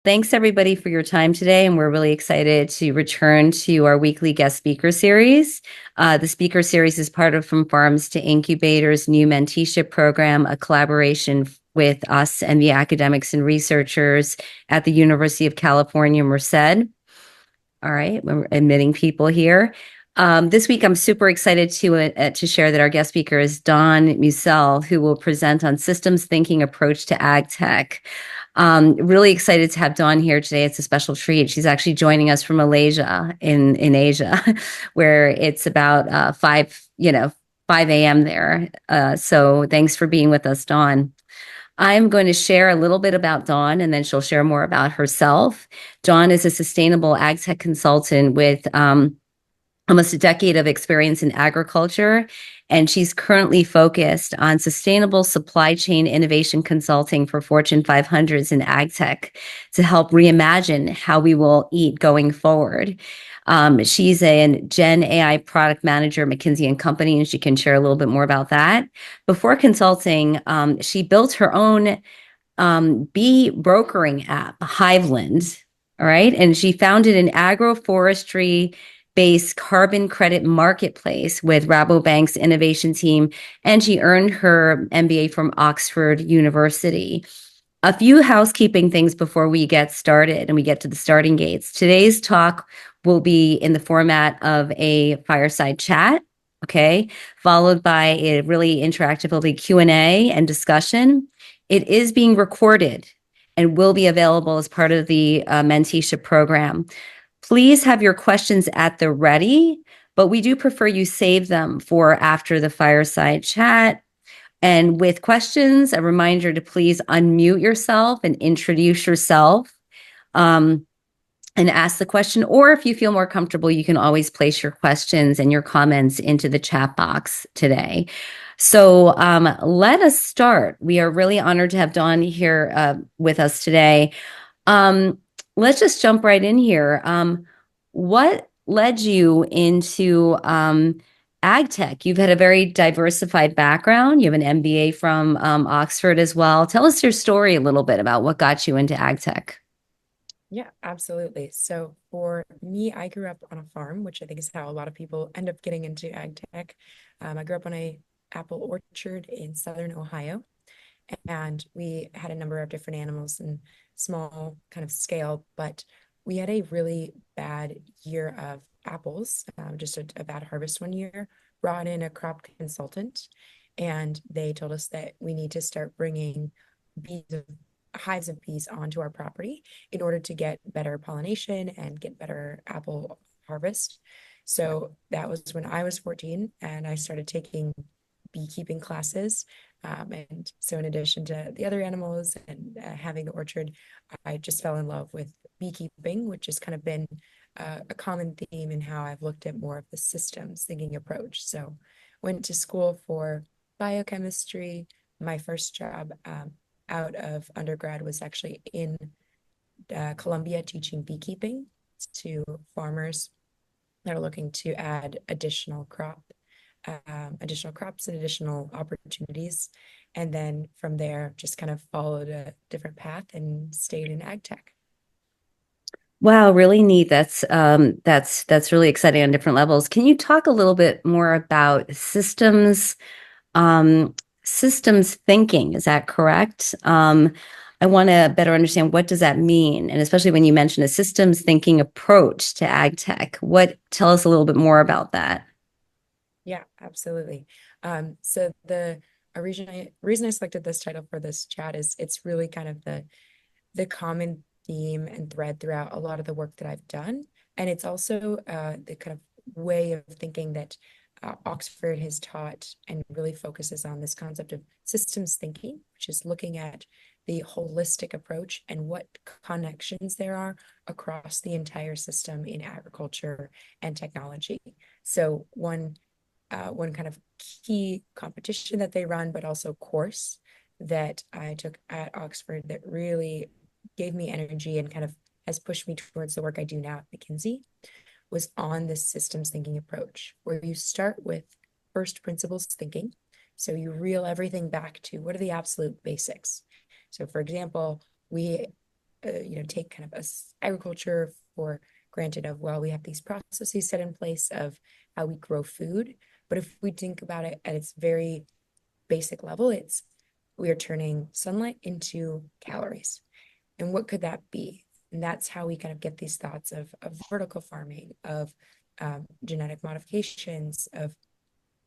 Thanks everybody for your time today, and we're really excited to return to our weekly guest speaker series. The speaker series is part of From Farms to Incubators new menteeship program, a collaboration with us and the academics and researchers at the University of California, Merced. All right, we're admitting people here. This week, I'm super excited to share that our guest speaker is Dawn Musil, who will present on systems thinking approach to ag tech. Really excited to have Dawn here today. It's a special treat. She's actually joining us from Malaysia in Asia, where it's about 5 a.m. there. So thanks for being with us, Dawn. I'm going to share a little bit about Dawn, and then she'll share more about herself. Dawn is a sustainable ag tech consultant with almost a decade of experience in agriculture, and she's currently focused on sustainable supply chain innovation consulting for Fortune 500s in ag tech to help reimagine how we will eat going forward. She's a Gen AI product manager at McKinsey and Company, and she can share a little bit more about that. Before consulting, she built her own bee brokering app, Hiveland. All right. And she founded an agroforestry based carbon credit marketplace with Rabobank's innovation team, and she earned her MBA from Oxford University. A few housekeeping things before we get started and we get to the starting gates. Today's talk will be in the format of a fireside chat, okay, followed by a really interactive Q&A and discussion. It is being recorded and will be available as part of the menteeship program. Please have your questions at the ready, but we do prefer you save them for after the fireside chat. And with questions, a reminder to please unmute yourself and introduce yourself and ask the question. Or if you feel more comfortable, you can always place your questions and your comments into the chat box today. So let us start. We are really honored to have Dawn here with us today. Let's just jump right in here. What led you into ag tech? You've had a very diversified background. You have an MBA from Oxford as well. Tell us your story a little bit about what got you into ag tech. Yeah, absolutely. So for me, I grew up on a farm, which I think is how a lot of people end up getting into ag tech. I grew up on a apple orchard in southern Ohio, and we had a number of different animals and small kind of scale, but we had a really bad year of apples, just a bad harvest one year, brought in a crop consultant, and they told us that we need to start bringing hives of bees onto our property in order to get better pollination and get better apple harvest. So that was when I was 14 and I started taking beekeeping classes. And so in addition to the other animals and having the orchard, I just fell in love with beekeeping, which has kind of been a common theme in how I've looked at more of the systems thinking approach. So went to school for biochemistry. My first job out of undergrad was actually in Colombia teaching beekeeping to farmers that are looking to add additional crops and additional opportunities. And then from there, just kind of followed a different path and stayed in ag tech. Wow, really neat. That's really exciting on different levels. Can you talk a little bit more about um, systems thinking? Is that correct? I want to better understand what does that mean, and especially when you mention a systems thinking approach to ag tech. Tell us a little bit more about that. Yeah, absolutely. So the reason I selected this title for this chat is it's really kind of the common theme and thread throughout a lot of the work that I've done. And it's also the kind of way of thinking that Oxford has taught and really focuses on this concept of systems thinking, which is looking at the holistic approach and what connections there are across the entire system in agriculture and technology. So one kind of key competition that they run, but also course that I took at Oxford that really gave me energy and kind of has pushed me towards the work I do now at McKinsey was on this systems thinking approach, where you start with first principles thinking. So you reel everything back to what are the absolute basics. So for example, we take kind of agriculture for granted of, well, we have these processes set in place of how we grow food. But if we think about it at its very basic level, it's we are turning sunlight into calories. And what could that be? And that's how we kind of get these thoughts of vertical farming, of genetic modifications, of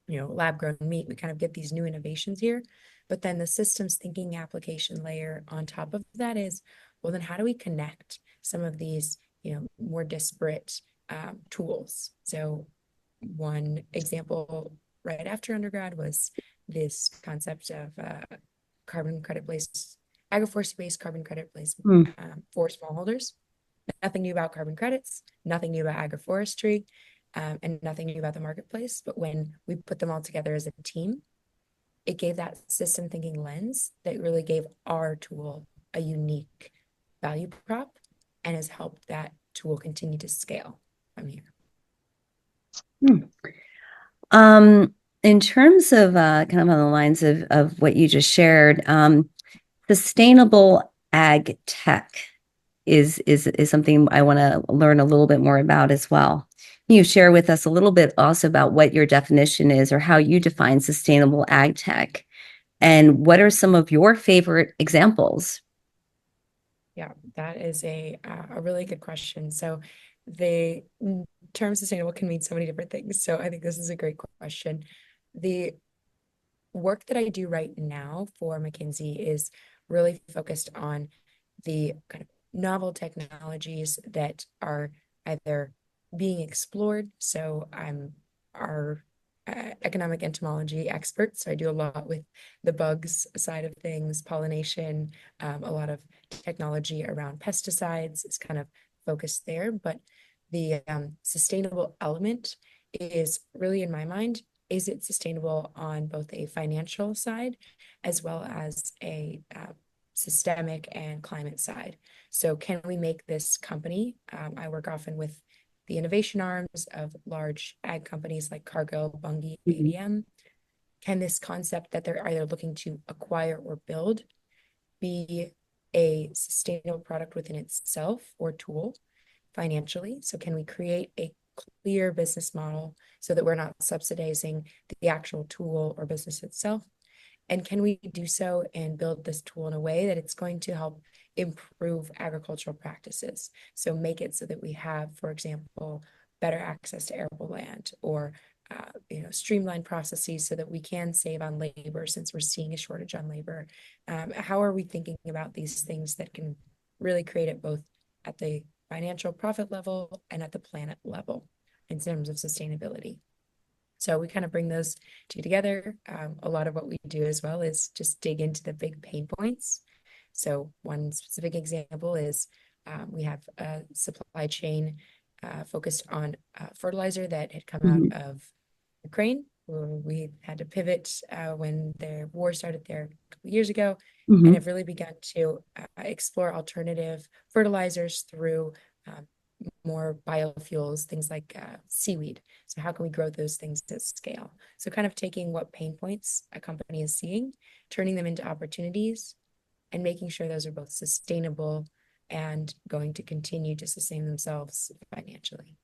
lab grown meat. We kind of get these new innovations here. But then the systems thinking application layer on top of that is, well, then how do we connect some of these, more disparate tools? So one example right after undergrad was this concept of carbon credit based, agroforestry based carbon credit placement Mm. for smallholders. Nothing new about carbon credits, nothing new about agroforestry, and nothing new about the marketplace. But when we put them all together as a team, it gave that system thinking lens that really gave our tool a unique value prop and has helped that tool continue to scale from here. Hmm. Um, in terms of kind of on the lines of what you just shared, sustainable ag tech is something I want to learn a little bit more about as well. Can you share with us a little bit also about what your definition is or how you define sustainable ag tech? And what are some of your favorite examples? Yeah, that is a really good question. So the term sustainable can mean so many different things. So I think this is a great question. The work that I do right now for McKinsey is really focused on the kind of novel technologies that are either being explored. So I'm our economic entomology expert. So I do a lot with the bugs side of things, pollination, a lot of technology around pesticides is kind of focused there. But the sustainable element is really, in my mind, is it sustainable on both a financial side as well as a systemic and climate side? So can we make this company? I work often with the innovation arms of large ag companies like Cargill, Bunge, Mhm. ADM. Can this concept that they're either looking to acquire or build be a sustainable product within itself or tool financially? So can we create a clear business model so that we're not subsidizing the actual tool or business itself? And can we do so and build this tool in a way that it's going to help improve agricultural practices? So make it so that we have, for example, better access to arable land or streamlined processes so that we can save on labor since we're seeing a shortage on labor. How are we thinking about these things that can really create it both at the financial profit level and at the planet level in terms of sustainability? So we kind of bring those two together. A lot of what we do as well is just dig into the big pain points. So one specific example is we have a supply chain focused on fertilizer that had come out Mhm. of Ukraine. We had to pivot when the war started there a couple of years ago and Mhm. have really begun to explore alternative fertilizers through um, more biofuels, things like seaweed. So how can we grow those things at scale? So kind of taking what pain points a company is seeing, turning them into opportunities, and making sure those are both sustainable and going to continue to sustain themselves financially.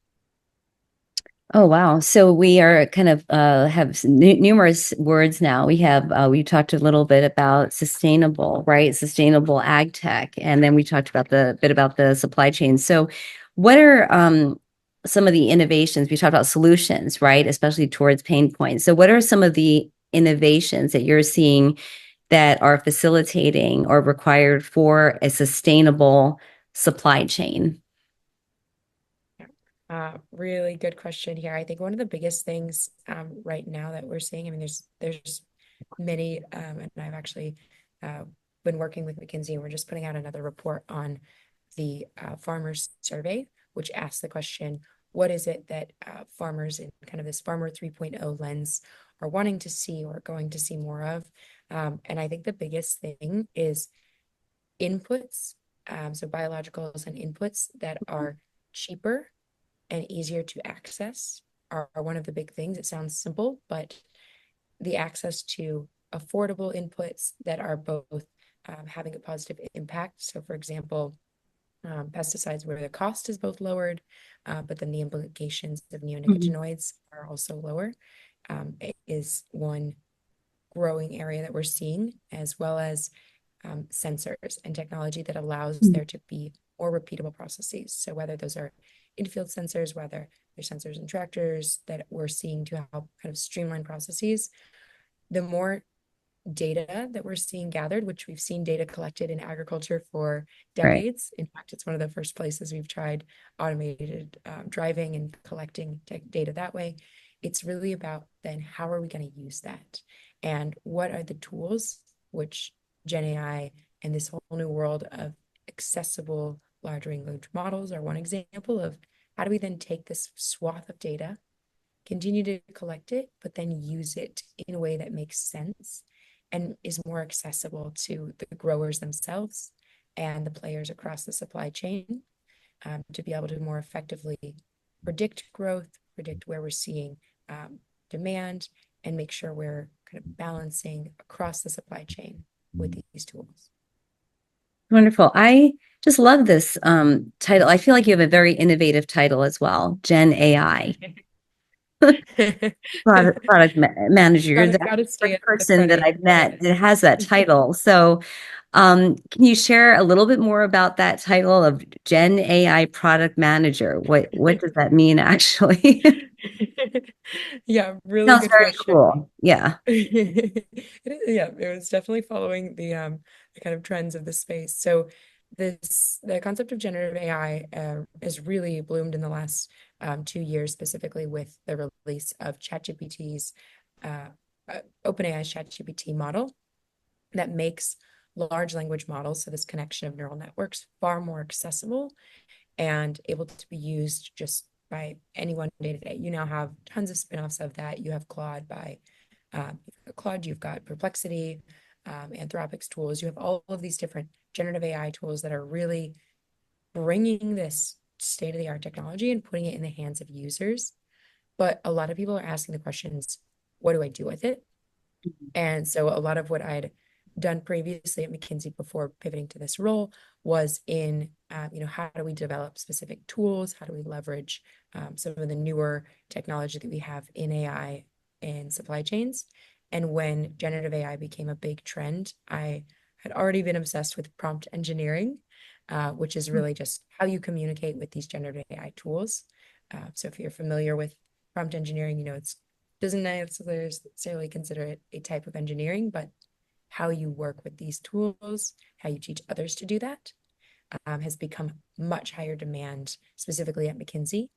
Oh, wow. So we are kind of have numerous words now. We talked a little bit about sustainable, right? Sustainable ag tech. And then we talked about the bit about the supply chain. So what are some of the innovations? We talked about solutions, right? Especially towards pain points. So what are some of the innovations that you're seeing that are facilitating or required for a sustainable supply chain? Yeah. Really good question here. I think one of the biggest things right now that we're seeing, I mean, there's many, and I've actually uh, been working with McKinsey, and we're just putting out another report on the farmers survey, which asks the question, what is it that farmers in kind of this farmer 3.0 lens are wanting to see or going to see more of? And I think the biggest thing is inputs, so biologicals and inputs that are cheaper and easier to access are one of the big things. It sounds simple, but the access to affordable inputs that are both having a positive impact. So, for example, pesticides where the cost is both lowered, but then the implications of Mhm. neonicotinoids are also lower. It is one growing area that we're seeing, as well as sensors and technology that allows Mhm. there to be more repeatable processes. So whether those are in-field sensors, whether they're sensors in tractors that we're seeing to help kind of streamline processes, the more data that we're seeing gathered, which we've seen data collected in agriculture for Right. decades. In fact, it's one of the first places we've tried automated driving and collecting data that way. It's really about then how are we going to use that? And what are the tools which Gen AI and this whole new world of accessible large language models are one example of how do we then take this swath of data, continue to collect it, but then use it in a way that makes sense and is more accessible to the growers themselves and the players across the supply chain, to be able to more effectively predict growth, predict where we're seeing demand, and make sure we're kind of balancing across the supply chain with these tools. Wonderful. I just love this title. I feel like you have a very innovative title as well, Gen AI. Manager. You're the Gotta stay first at the person front that of I've your met that has that head. title. So, can you share a little bit more about that title of Gen AI Product Manager? What does that mean actually? Yeah, really Sounds good very question. cool. Yeah. Yeah, it was definitely following the kind of trends of the space. So the concept of generative AI has really bloomed in the last 2 years, specifically with the release of ChatGPT's uh, OpenAI's ChatGPT model that makes large language models, so this connection of neural networks, far more accessible and able to be used just by anyone day to day. You now have tons of spin-offs of that. You have Claude by Claude, you've got Perplexity, Anthropic's tools. You have all of these different generative AI tools that are really bringing this state-of-the-art technology and putting it in the hands of users. But a lot of people are asking the questions, what do I do with it? And so a lot of what I'd done previously at McKinsey before pivoting to this role was in, how do we develop specific tools? How do we leverage some of the newer technology that we have in AI and supply chains? And when generative AI became a big trend, I had already been obsessed with prompt engineering, which is really just how you communicate with these generative AI tools. So if you're familiar with prompt engineering, it's doesn't necessarily consider it a type of engineering, but how you work with these tools, how you teach others to do that, has become much higher demand, specifically at McKinsey.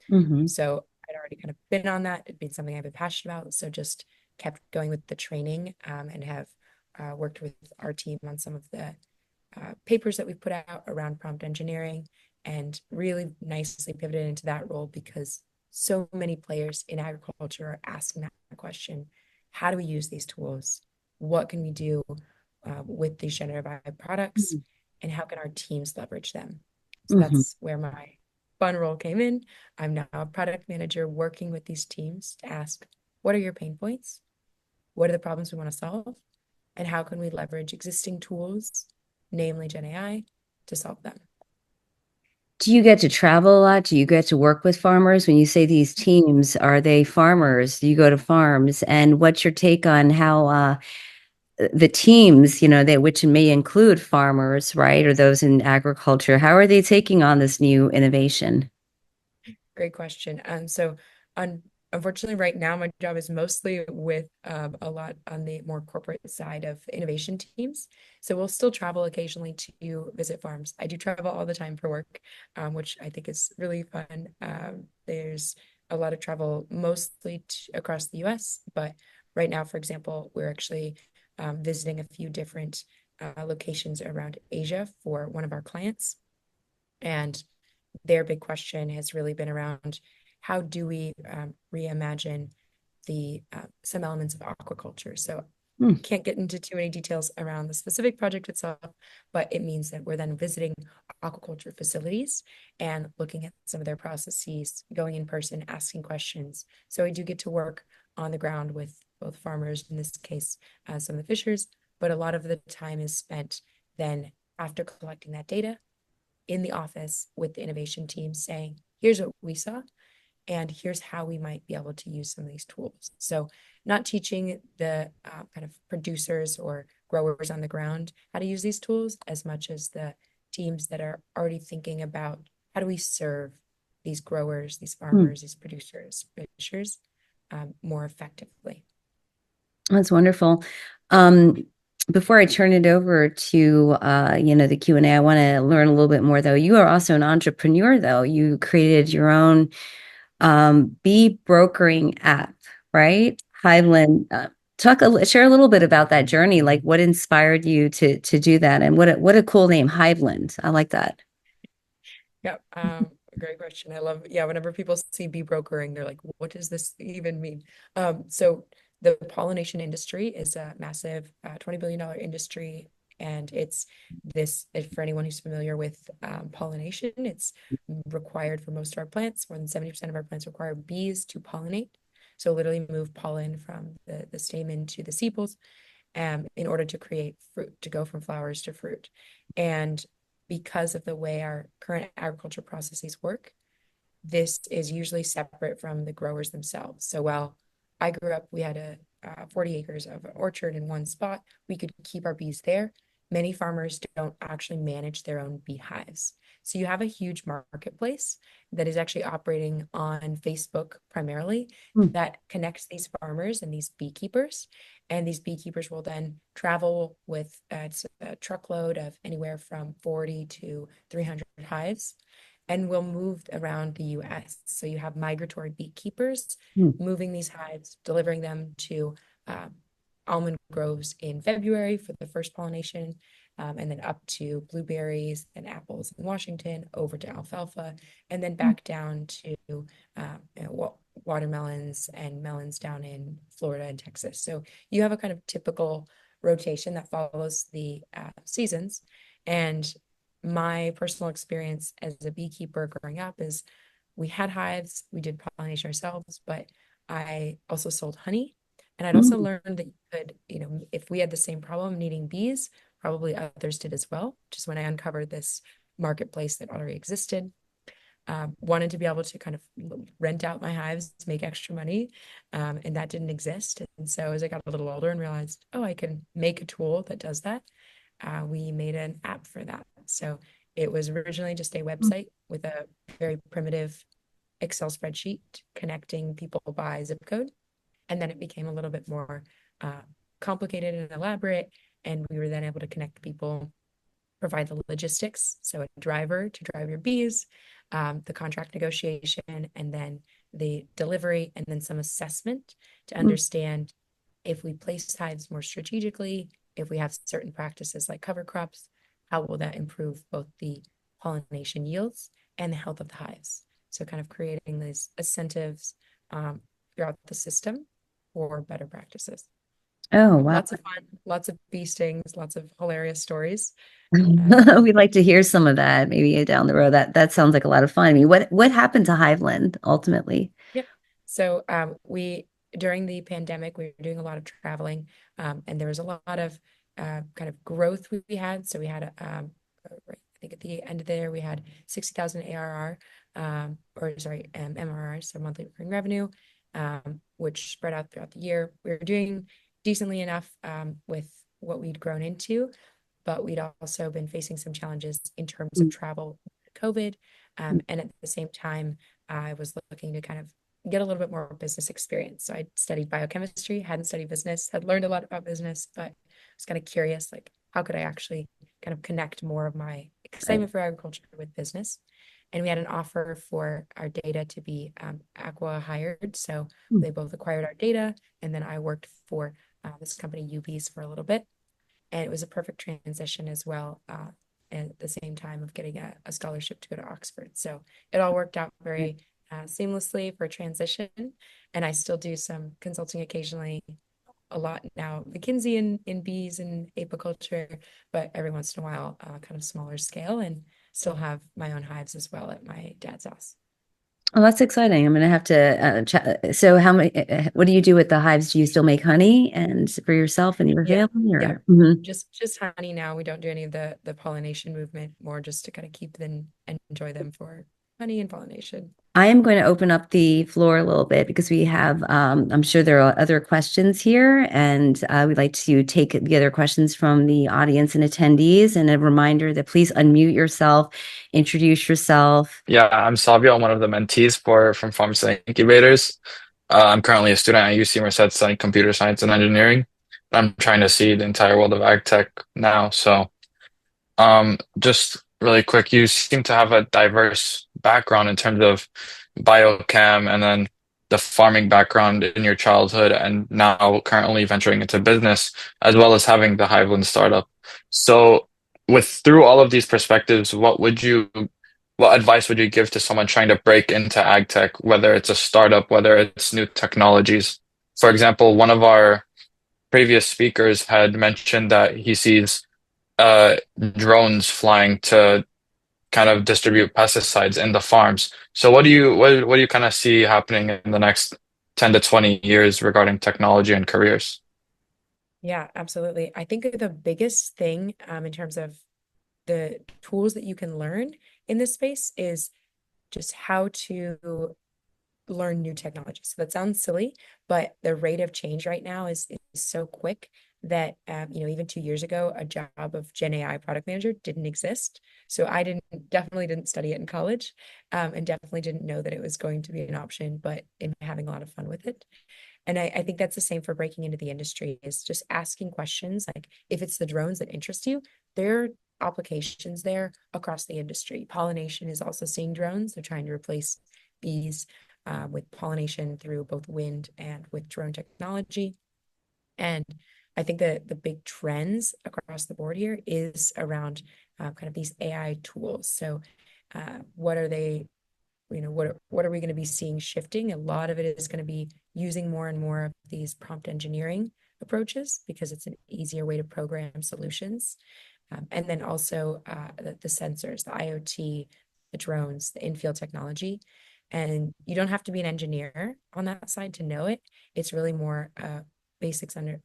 Hmm. So I'd already kind of been on that. It'd been something I've been passionate about. So just kept going with the training, and have worked with our team on some of the papers that we've put out around prompt engineering and really nicely pivoted into that role because so many players in agriculture are asking that question. How do we use these tools? What can we do with these generative AI products? And how can our teams leverage them? So Hmm. that's where my fun role came in. I'm now a product manager working with these teams to ask, what are your pain points? What are the problems we want to solve? And how can we leverage existing tools, namely Gen AI, to solve them? Do you get to travel a lot? Do you get to work with farmers? When you say these teams, are they farmers? Do you go to farms? And what's your take on how the teams, which may include farmers, right, or those in agriculture, how are they taking on this new innovation? Great question. So un unfortunately, right now, my job is mostly with a lot on the more corporate side of innovation teams. So we'll still travel occasionally to visit farms. I do travel all the time for work, which I think is really fun. There's a lot of travel mostly across the US, but right now, for example, we're actually visiting a few different locations around Asia for one of our clients. And their big question has really been around how do we reimagine the some elements of aquaculture. So Hmm. can't get into too many details around the specific project itself, but it means that we're then visiting aquaculture facilities and looking at some of their processes, going in person, asking questions. So we do get to work on the ground with both farmers, in this case, some of the fishers, but a lot of the time is spent then after collecting that data in the office with the innovation team saying, here's what we saw, and here's how we might be able to use some of these tools. So not teaching the kind of producers or growers on the ground how to use these tools as much as the teams that are already thinking about how do we serve these growers, these Mm. farmers, these producers, fishers more effectively. That's wonderful. Um, Before I turn it over to the Q&A, I want to learn a little bit more though. You are also an entrepreneur though. You created your own bee brokering app, right? Highland. Share a little bit about that journey. Like what inspired you to do that, and what a cool name, Hiveland. I like that. Yeah, great question. I love, yeah, whenever people see bee brokering, they're like, what does this even mean? So the pollination industry is a massive $20 billion industry. And it's this, if for anyone who's familiar with pollination, it's required for most of our plants. More than 70% of our plants require bees to pollinate. So literally move pollen from the stamen to the sepals in order to create fruit, to go from flowers to fruit. And because of the way our current agriculture processes work, this is usually separate from the growers themselves. So while I grew up, we had 40 acres of an orchard in one spot. We could keep our bees there. Many farmers don't actually manage their own beehives. So you have a huge marketplace that is actually operating on Facebook primarily Mm, that connects these farmers and these beekeepers. And these beekeepers will then travel with it's a truckload of anywhere from 40 to 300 hives and will move around the US. So you have migratory beekeepers mm, moving these hives, delivering them to almond groves in February for the first pollination, and then up to blueberries and apples in Washington, over to alfalfa, and then mm, back down to watermelons and melons down in Florida and Texas. So you have a kind of typical rotation that follows the seasons. And my personal experience as a beekeeper growing up is we had hives, we did pollination ourselves, but I also sold honey. And I'd also mm. learned that you could, if we had the same problem needing bees, probably others did as well, which is when I uncovered this marketplace that already existed. Wanted to be able to kind of rent out my hives to make extra money, and that didn't exist. And so as I got a little older and realized, oh, I can make a tool that does that, we made an app for that. So it was originally just a website with a very primitive Excel spreadsheet connecting people by zip code. And then it became a little bit more uh, complicated and elaborate. And we were then able to connect people, provide the logistics. So a driver to drive your bees, the contract negotiation, and then the delivery, and then some assessment to Mm. understand if we place hives more strategically, if we have certain practices like cover crops, how will that improve both the pollination yields and the health of the hives? So kind of creating these incentives throughout the system for better practices. Oh, wow. Lots of fun, lots of bee stings, lots of hilarious stories. And We'd like to hear some of that maybe down the road. That sounds like a lot of fun. I mean, what happened to Hiveland ultimately? yep. So we during the pandemic we were doing a lot of traveling, and there was a lot of kind of growth we had. So we had right, I think at the end of the year we had 60,000 ARR, or sorry, MRR, so monthly recurring revenue, which spread out throughout the year. We were doing decently enough with what we'd grown into, but we'd also been facing some challenges in terms of Mm, travel, COVID, mm, and at the same time, I was looking to kind of get a little bit more business experience. So I studied biochemistry, hadn't studied business, had learned a lot about business, but was kind of curious, like how could I actually kind of connect more of my right. excitement for agriculture with business? And we had an offer for our data to be Aqua hired. So Mm, they both acquired our data, and then I worked for this company UBs for a little bit, and it was a perfect transition as well, at the same time of getting a scholarship to go to Oxford. So it all worked out right. very seamlessly for transition. And I still do some consulting occasionally, a lot now, McKinsey in bees and apiculture, but every once in a while, kind of smaller scale, and still have my own hives as well at my dad's house. Oh, that's exciting. I'm gonna have to chat. So, how many? What do you do with the hives? Do you still make honey and for yourself and your Yeah. family, Yeah. or? Mhm. Just honey now. We don't do any of the pollination movement, more just to kind of keep them and enjoy them for honey and pollination. I am going to open up the floor a little bit because we have, I'm sure there are other questions here, and we'd like to take the other questions from the audience and attendees. And a reminder that please unmute yourself, introduce yourself. Yeah, I'm Savio. I'm one of the mentees for from Farms and Incubators. I'm currently a student at UC Merced studying computer science and engineering. I'm trying to see the entire world of ag tech now. So, just really quick, you seem to have a diverse background in terms of biochem and then the farming background in your childhood, and now currently venturing into business, as well as having the Hiveland startup. So, with through all of these perspectives, what advice would you give to someone trying to break into ag tech, whether it's a startup, whether it's new technologies? For example, one of our previous speakers had mentioned that he sees uh, drones flying to kind of distribute pesticides in the farms. So what do you kind of see happening in the next 10 to 20 years regarding technology and careers? Yeah, absolutely. I think the biggest thing in terms of the tools that you can learn in this space is just how to learn new technology. So that sounds silly, but the rate of change right now is so quick that even 2 years ago, a job of Gen AI product manager didn't exist. So I didn't definitely didn't study it in college, and definitely didn't know that it was going to be an option, but in having a lot of fun with it. And I think that's the same for breaking into the industry is just asking questions. Like if it's the drones that interest you, there are applications there across the industry. Pollination is also seeing drones. They're trying to replace bees with pollination through both wind and with drone technology. And I think that the big trends across the board here is around kind of these AI tools. So what are they what are we going to be seeing shifting? A lot of it is going to be using more and more of these prompt engineering approaches because it's an easier way to program solutions. And then also the sensors, the IoT, the drones, the in-field technology. And you don't have to be an engineer on that side to know it. It's really more basics and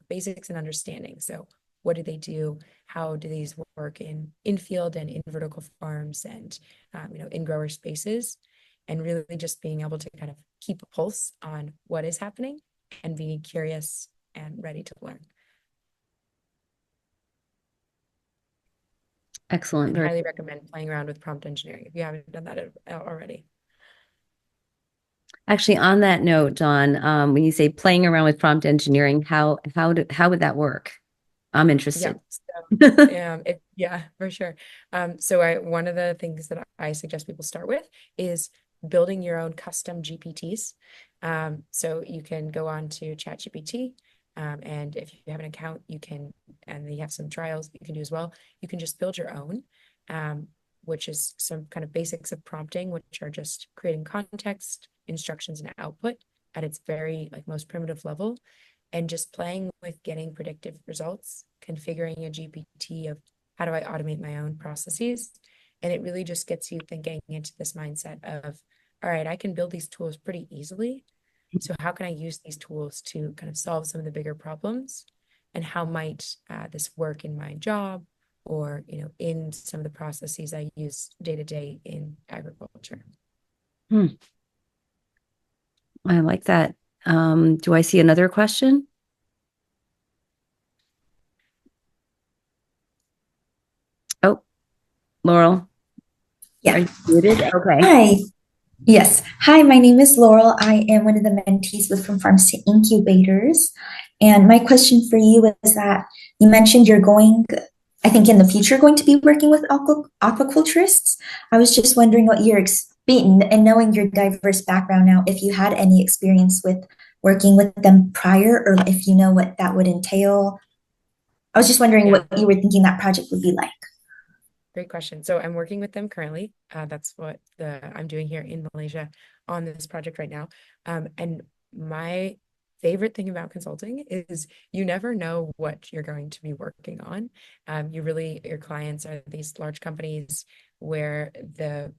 understanding. So what do they do? How do these work in field and in vertical farms and in grower spaces? And really just being able to kind of keep a pulse on what is happening and being curious and ready to learn. Excellent. And Very. highly recommend playing around with prompt engineering if you haven't done that already. Actually, on that note, Dawn, when you say playing around with prompt engineering, how would that work? I'm Yeah. interested. So, yeah, for sure. So one of the things that I suggest people start with is building your own custom GPTs. So you can go on to ChatGPT, and if you have an account, and you have some trials you can do as well. You can just build your own, which is some kind of basics of prompting, which are just creating context, instructions, and output at its very like most primitive level and just playing with getting predictive results, configuring a GPT of how do I automate my own processes. And it really just gets you thinking into this mindset of, all right, I can build these tools pretty easily. So how can I use these tools to kind of solve some of the bigger problems? And how might this work in my job or, in some of the processes I use day to day in agriculture? Hmm, I like that. Do I see another question? Oh, Laurel, are Yeah. you muted? Okay. Hi. Yes. Hi, my name is Laurel. I am one of the mentees with From Farms to Incubators. And my question for you is that you mentioned you're going, I think in the future, going to be working with aquaculturists. I was just wondering what your experience and knowing your diverse background now, if you had any experience with working with them prior, or if you know what that would entail. I was just wondering Yeah. what you were thinking that project would be like. Great question. So I'm working with them currently. That's what I'm doing here in Malaysia on this project right now. And my favorite thing about consulting is you never know what you're going to be working on. Your clients are these large companies where the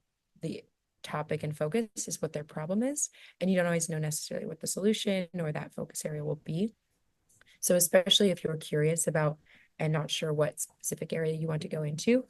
topic and focus is what their problem is, and you don't always know necessarily what the solution or that focus area will be. So especially if you're curious about and not sure what specific area you want to go into,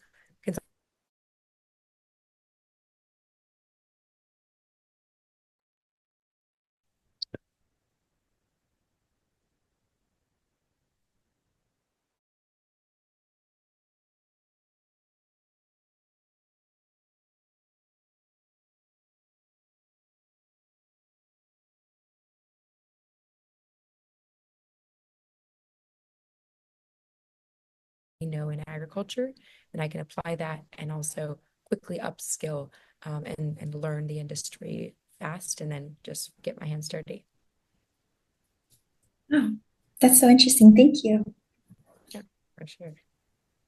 know in agriculture, and I can apply that and also quickly upskill and learn the industry fast and then just get my hands dirty. Oh, that's so interesting. Thank you. Yeah, for sure.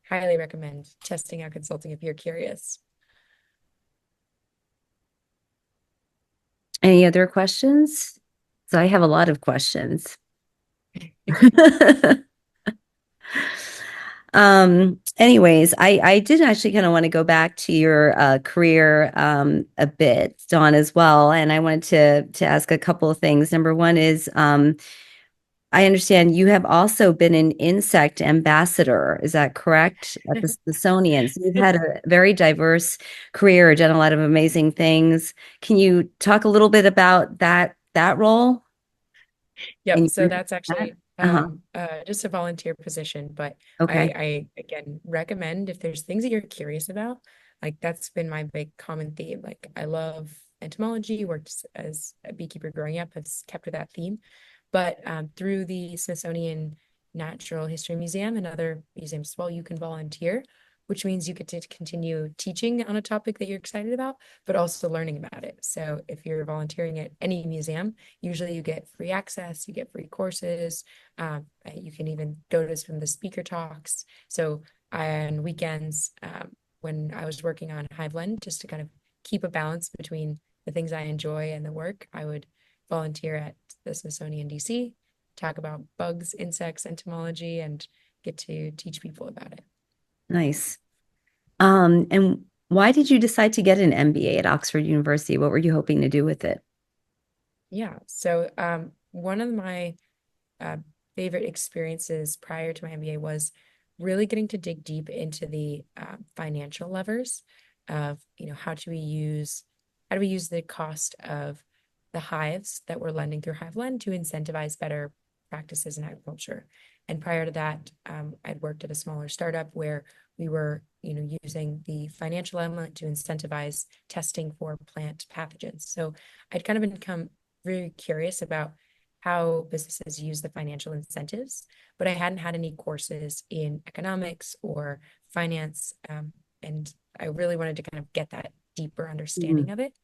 Highly recommend testing out consulting if you're curious. Any other questions? So I have a lot of questions. Anyways, I did actually kind of want to go back to your career a bit, Dawn, as well. And I wanted to ask a couple of things. Number one is I understand you have also been an insect ambassador. Is that correct? At the Smithsonian. So you've had a very diverse career, done a lot of amazing things. Can you talk a little bit about that role? Yep. And So that's actually uh-huh. just a volunteer position, but Okay. I again recommend if there's things that you're curious about, like that's been my big common theme. Like I love entomology, worked as a beekeeper growing up, have kept with that theme. But through the Smithsonian Natural History Museum and other museums as well, you can volunteer, which means you get to continue teaching on a topic that you're excited about, but also learning about it. So if you're volunteering at any museum, usually you get free access, you get free courses. You can even go to some of the speaker talks. So on weekends, when I was working on Hiveland, just to kind of keep a balance between the things I enjoy and the work, I would volunteer at the Smithsonian DC, talk about bugs, insects, entomology, and get to teach people about it. Nice. And why did you decide to get an MBA at Oxford University? What were you hoping to do with it? Yeah. So one of my uh, favorite experiences prior to my MBA was really getting to dig deep into the financial levers of, how do we use the cost of the hives that we're lending through HiveLend to incentivize better practices in agriculture. And prior to that, I'd worked at a smaller startup where we were, using the financial element to incentivize testing for plant pathogens. So I'd kind of become very curious about how businesses use the financial incentives, but I hadn't had any courses in economics or finance. And I really wanted to kind of get that deeper understanding Mhm. of it.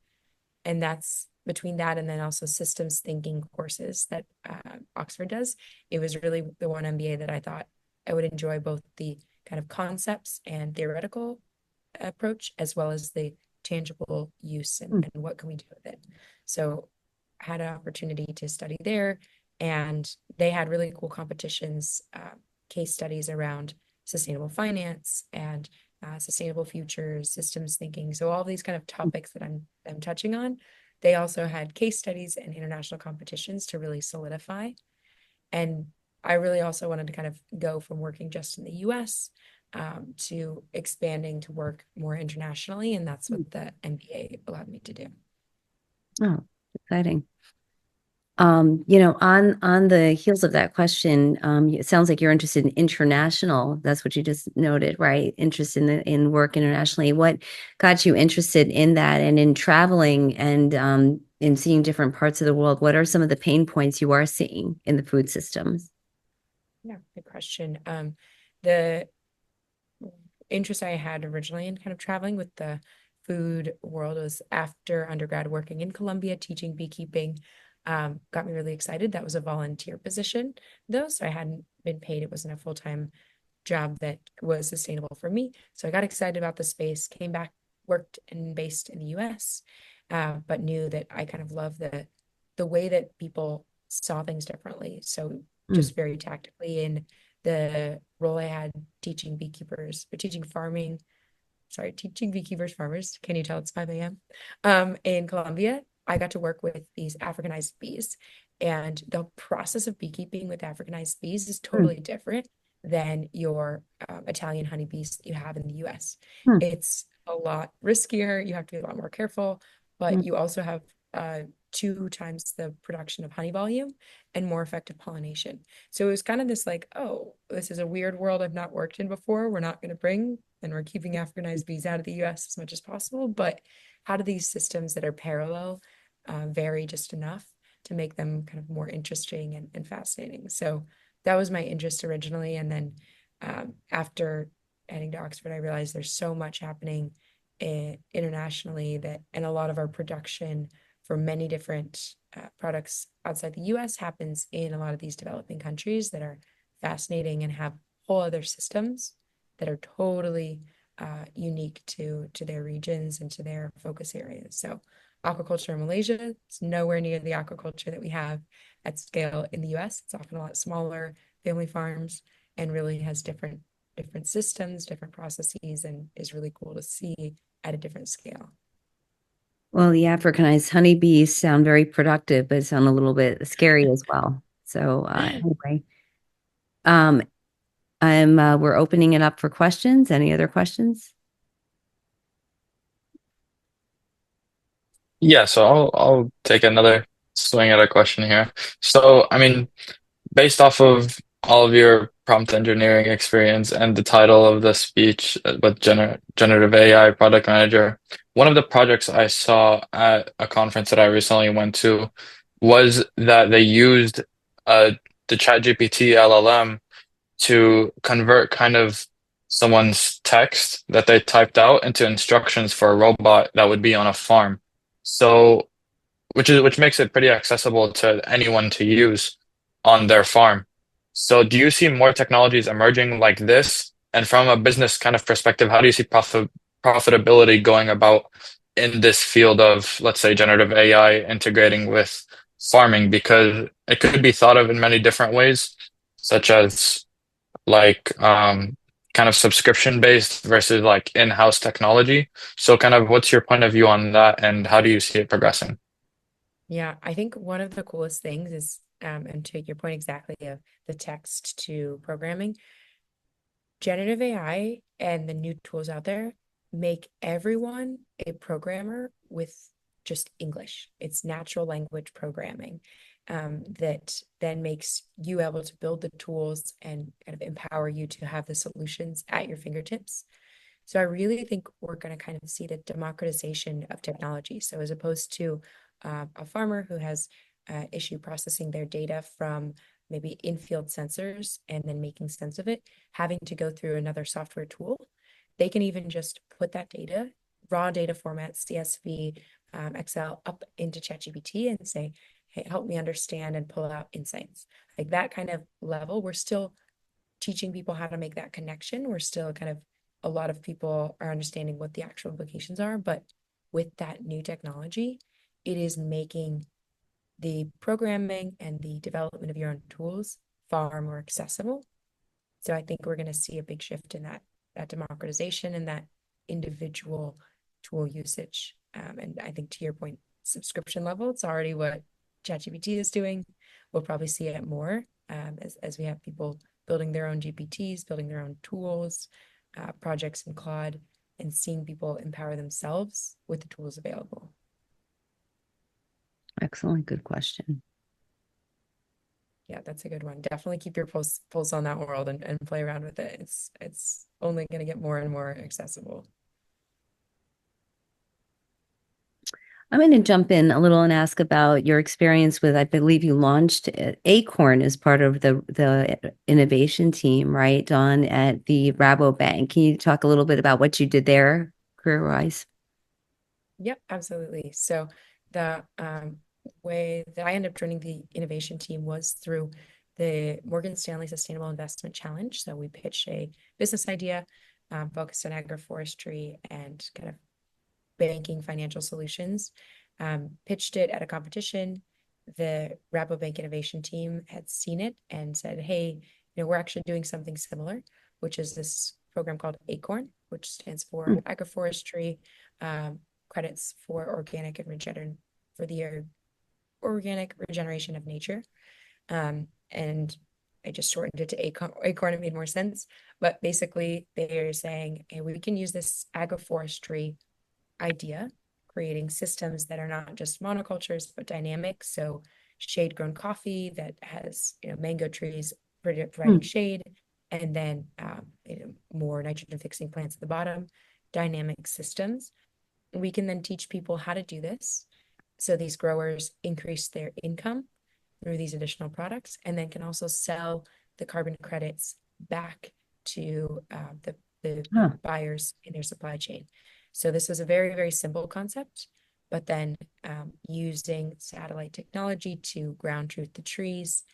And that's between that and then also systems thinking courses that Oxford does. It was really the one MBA that I thought I would enjoy both the kind of concepts and theoretical approach as well as the tangible use and what can we do with it. So I had an opportunity to study there, and they had really cool competitions, case studies around sustainable finance and sustainable futures, systems thinking. So all these kind of topics that I'm touching on, they also had case studies and international competitions to really solidify. And I really also wanted to kind of go from working just in the US to expanding to work more internationally. And that's what the MBA allowed me to do. Oh, exciting. On the heels of that question, it sounds like you're interested in international. That's what you just noted, right? Interest in work internationally. What got you interested in that and in traveling and in seeing different parts of the world? What are some of the pain points you are seeing in the food systems? Yeah, good question. The interest I had originally in kind of traveling with the food world was after undergrad working in Colombia, teaching beekeeping. Got me really excited. That was a volunteer position, though, so I hadn't been paid. It wasn't a full-time job that was sustainable for me. So I got excited about the space, came back, worked and based in the US, but knew that I kind of love the way that people saw things differently. So Mm, just very tactically in the role I had teaching beekeepers or teaching farming sorry, teaching beekeepers, farmers. Can you tell it's 5 a.m.? In Colombia, I got to work with these Africanized bees. And the process of beekeeping with Africanized bees is Hmm. totally different than your Italian honeybees that you have in the US. Hmm. It's a lot riskier. You have to be a lot more careful, Hmm. but you also have 2 times the production of honey volume and more effective pollination. So it was kind of this like, oh, this is a weird world I've not worked in before. We're not going to bring, and we're keeping Africanized bees out of the US as much as possible. But how do these systems that are parallel vary just enough to make them kind of more interesting and fascinating? So that was my interest originally. And then after heading to Oxford, I realized there's so much happening internationally that, and a lot of our production for many different products outside the US happens in a lot of these developing countries that are fascinating and have whole other systems that are totally unique to their regions and to their focus areas. So aquaculture in Malaysia, it's nowhere near the aquaculture that we have at scale in the US. It's often a lot smaller family farms and really has different systems, different processes, and is really cool to see at a different scale. Well, the Africanized honeybees sound very productive, but sound a little bit scary as well. So anyway, um, we're opening it up for questions. Any other questions? Yeah, so I'll take another swing at a question here. So, I mean, based off of all of your prompt engineering experience and the title of the speech with generative AI product manager, one of the projects I saw at a conference that I recently went to was that they used uh, the ChatGPT LLM to convert kind of someone's text that they typed out into instructions for a robot that would be on a farm. So, which makes it pretty accessible to anyone to use on their farm. So, do you see more technologies emerging like this? And from a business kind of perspective, how do you see profitability going about in this field of, let's say, generative AI integrating with farming? Because it could be thought of in many different ways, such as like kind of subscription based versus like in-house technology. So kind of what's your point of view on that and how do you see it progressing? Yeah, I think one of the coolest things is, and to your point exactly of the text to programming, generative AI and the new tools out there make everyone a programmer with just English. It's natural language programming that then makes you able to build the tools and kind of empower you to have the solutions at your fingertips. So I really think we're going to kind of see the democratization of technology. So as opposed to a farmer who has issue processing their data from maybe in-field sensors and then making sense of it, having to go through another software tool, they can even just put that data, raw data format, CSV, Excel up into ChatGPT and say, hey, help me understand and pull out insights. Like that kind of level, we're still teaching people how to make that connection. We're still kind of, a lot of people are understanding what the actual implications are, but with that new technology, it is making the programming and the development of your own tools far more accessible. So I think we're going to see a big shift in that democratization and that individual tool usage. And I think to your point, subscription level, it's already what ChatGPT is doing. We'll probably see it more as we have people building their own GPTs, building their own tools, projects in Claude, and seeing people empower themselves with the tools available. Excellent. Good question. Yeah, that's a good one. Definitely keep your pulse on that world and play around with it. It's only going to get more and more accessible. I'm going to jump in a little and ask about your experience with, I believe you launched Acorn as part of the innovation team, right, Dawn, at the Rabobank. Can you talk a little bit about what you did there career-wise? Yep, absolutely. So the way that I ended up joining the innovation team was through the Morgan Stanley Sustainable Investment Challenge. So we pitched a business idea focused on agroforestry and kind of banking financial solutions. Pitched it at a competition. The Rabobank innovation team had seen it and said, hey, we're actually doing something similar, which is this program called Acorn. which stands for agroforestry, credits for organic and organic regeneration of nature. And I just shortened it to ACORN. It made more sense. But basically, they're saying, hey, we can use this agroforestry idea, creating systems that are not just monocultures, but dynamic. So shade-grown coffee that has, mango trees providing shade, and then more nitrogen-fixing plants at the bottom, dynamic systems. We can then teach people how to do this. So these growers increase their income through these additional products, and then can also sell the carbon credits back to the buyers in their supply chain. So this was a very, very simple concept, but then using satellite technology to ground truth the trees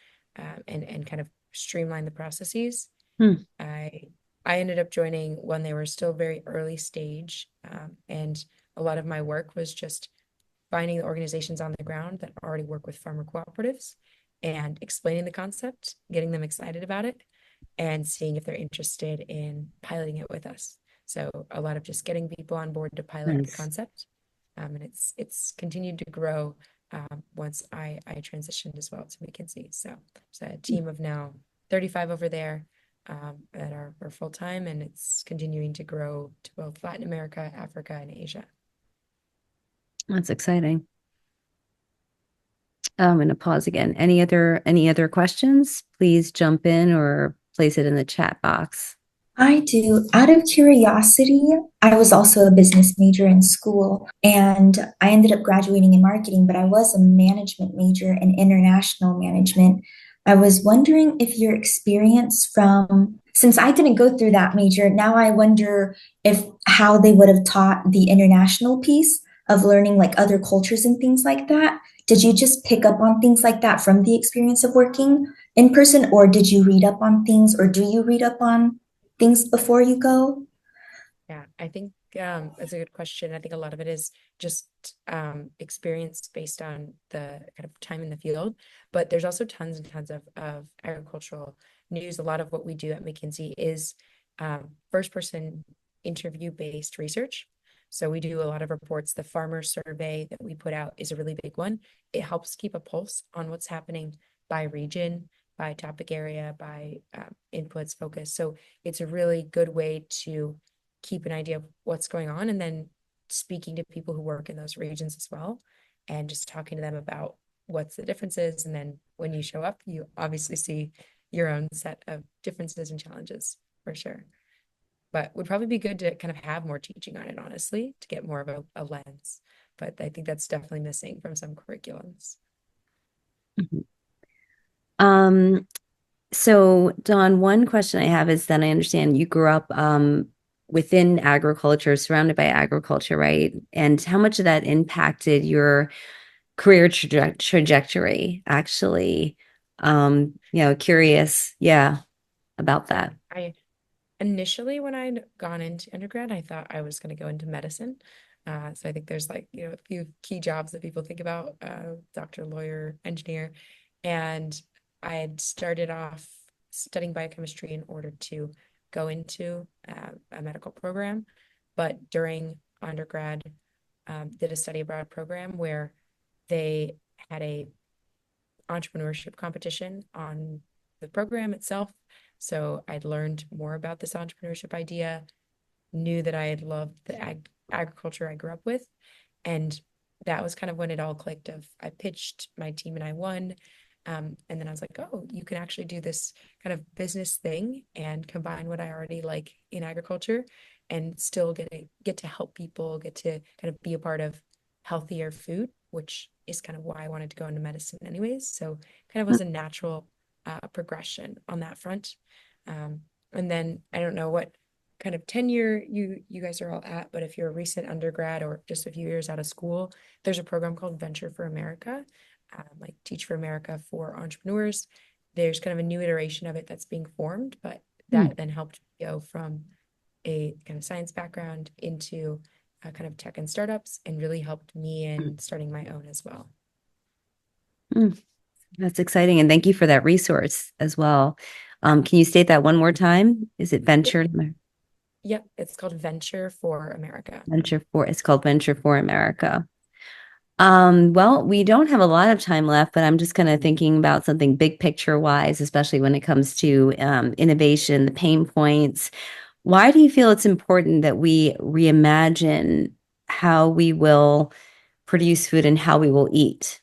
and kind of streamline the processes. I ended up joining when they were still very early stage, and a lot of my work was just finding the organizations on the ground that already work with farmer cooperatives and explaining the concept, getting them excited about it, and seeing if they're interested in piloting it with us. So a lot of just getting people on board to pilot the concept. And it's continued to grow once I transitioned as well to McKinsey. So there's a team of now 35 over there that are full-time, and it's continuing to grow to both Latin America, Africa, and Asia. That's exciting. I'm going to pause again. Any other questions? Please jump in or place it in the chat box. I do. Out of curiosity, I was also a business major in school, and I ended up graduating in marketing, but I was a management major in international management. I was wondering if your experience since I didn't go through that major, now I wonder if how they would have taught the international piece of learning like other cultures and things like that. Did you just pick up on things like that from the experience of working in person, or did you read up on things, or do you read up on things before you go? Yeah, I think that's a good question. I think a lot of it is just experience based on the kind of time in the field, but there's also tons and tons of agricultural news. A lot of what we do at McKinsey is first-person interview-based research. So we do a lot of reports. The farmer survey that we put out is a really big one. It helps keep a pulse on what's happening by region, by topic area, by inputs, focus. So it's a really good way to keep an idea of what's going on, and then speaking to people who work in those regions as well, and just talking to them about what's the differences. And then when you show up, you obviously see your own set of differences and challenges for sure. But would probably be good to kind of have more teaching on it, honestly, to get more of a lens. But I think that's definitely missing from some curriculums. So Dawn, one question I have is that I understand you grew up within agriculture, surrounded by agriculture, right? And how much of that impacted your career trajectory, actually? Curious, about that. Initially, when I'd gone into undergrad, I thought I was going to go into medicine. So I think there's a few key jobs that people think about, doctor, lawyer, engineer. And I had started off studying biochemistry in order to go into a medical program. But during undergrad, did a study abroad program where they had a entrepreneurship competition on the program itself. So I'd learned more about this entrepreneurship idea, knew that I had loved the agriculture I grew up with. And that was kind of when it all clicked I pitched, my team and I won. And then I was like, oh, you can actually do this kind of business thing and combine what I already like in agriculture and still get to help people, get to kind of be a part of healthier food, which is kind of why I wanted to go into medicine anyways. So kind of was a natural progression on that front. And then I don't know what kind of tenure you guys are all at, but if you're a recent undergrad or just a few years out of school, there's a program called Venture for America, like Teach for America for entrepreneurs. There's kind of a new iteration of it that's being formed, but that then helped go from a kind of science background into kind of tech and startups, and really helped me in starting my own as well. That's exciting. And thank you for that resource as well. Can you state that one more time? Is it Venture? Yep, it's called Venture for America. It's called Venture for America. Well, we don't have a lot of time left, but I'm just kind of thinking about something big picture wise, especially when it comes to innovation, the pain points. Why do you feel it's important that we reimagine how we will produce food and how we will eat?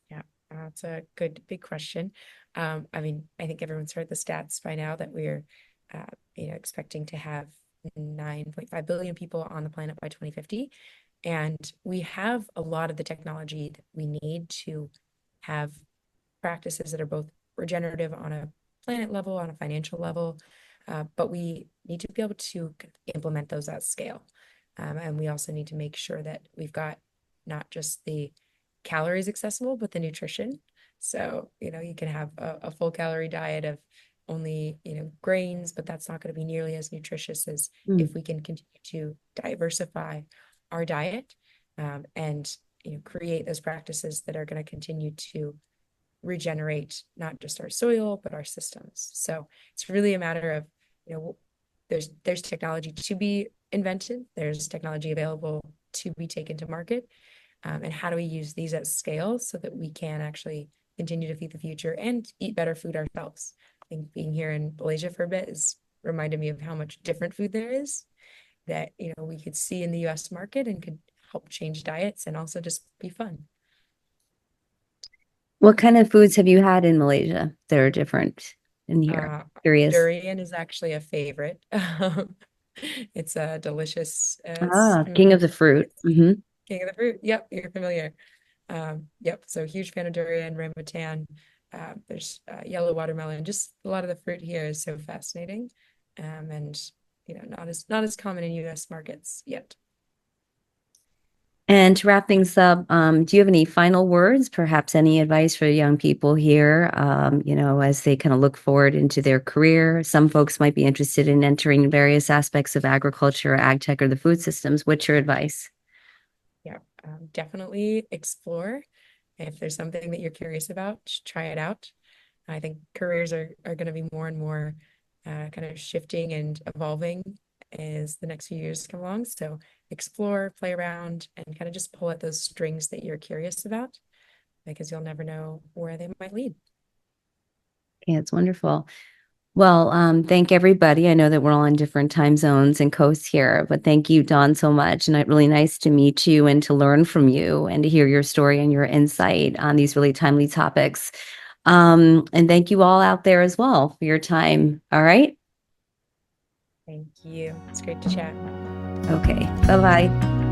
Yeah, that's a good big question. I mean, I think everyone's heard the stats by now that we're, expecting to have 9.5 billion people on the planet by 2050. And we have a lot of the technology that we need to have practices that are both regenerative on a planet level, on a financial level, but we need to be able to implement those at scale. And we also need to make sure that we've got not just the calories accessible, but the nutrition. So, you can have a full calorie diet of only, grains, but that's not going to be nearly as nutritious as if we can continue to diversify our diet, and create those practices that are going to continue to regenerate not just our soil but our systems. So it's really a matter of, there's technology to be invented, there's technology available to be taken to market, and how do we use these at scale so that we can actually continue to feed the future and eat better food ourselves. I think being here in Malaysia for a bit has reminded me of how much different food there is that we could see in the US market and could help change diets and also just be fun. What kind of foods have you had in Malaysia that are different in here? Curious. Durian is actually a favorite. It's a delicious. King of the fruit. Mm-hmm. King of the fruit. Yep, you're familiar. Yep. So huge fan of durian, rambutan. There's yellow watermelon. Just a lot of the fruit here is so fascinating, and not as common in U.S. markets yet. And to wrap things up, do you have any final words, perhaps any advice for young people here, as they kind of look forward into their career? Some folks might be interested in entering various aspects of agriculture, ag tech, or the food systems. What's your advice? Yeah, definitely explore. If there's something that you're curious about, try it out. I think careers are going to be more and more kind of shifting and evolving as the next few years come along. So explore, play around, and kind of just pull at those strings that you're curious about, because you'll never know where they might lead. Yeah, it's wonderful. Well, thank everybody. I know that we're all in different time zones and coasts here, but thank you, Dawn, so much. And really nice to meet you and to learn from you and to hear your story and your insight on these really timely topics. And thank you all out there as well for your time. All right. Thank you. It's great to chat. Okay. Bye-bye.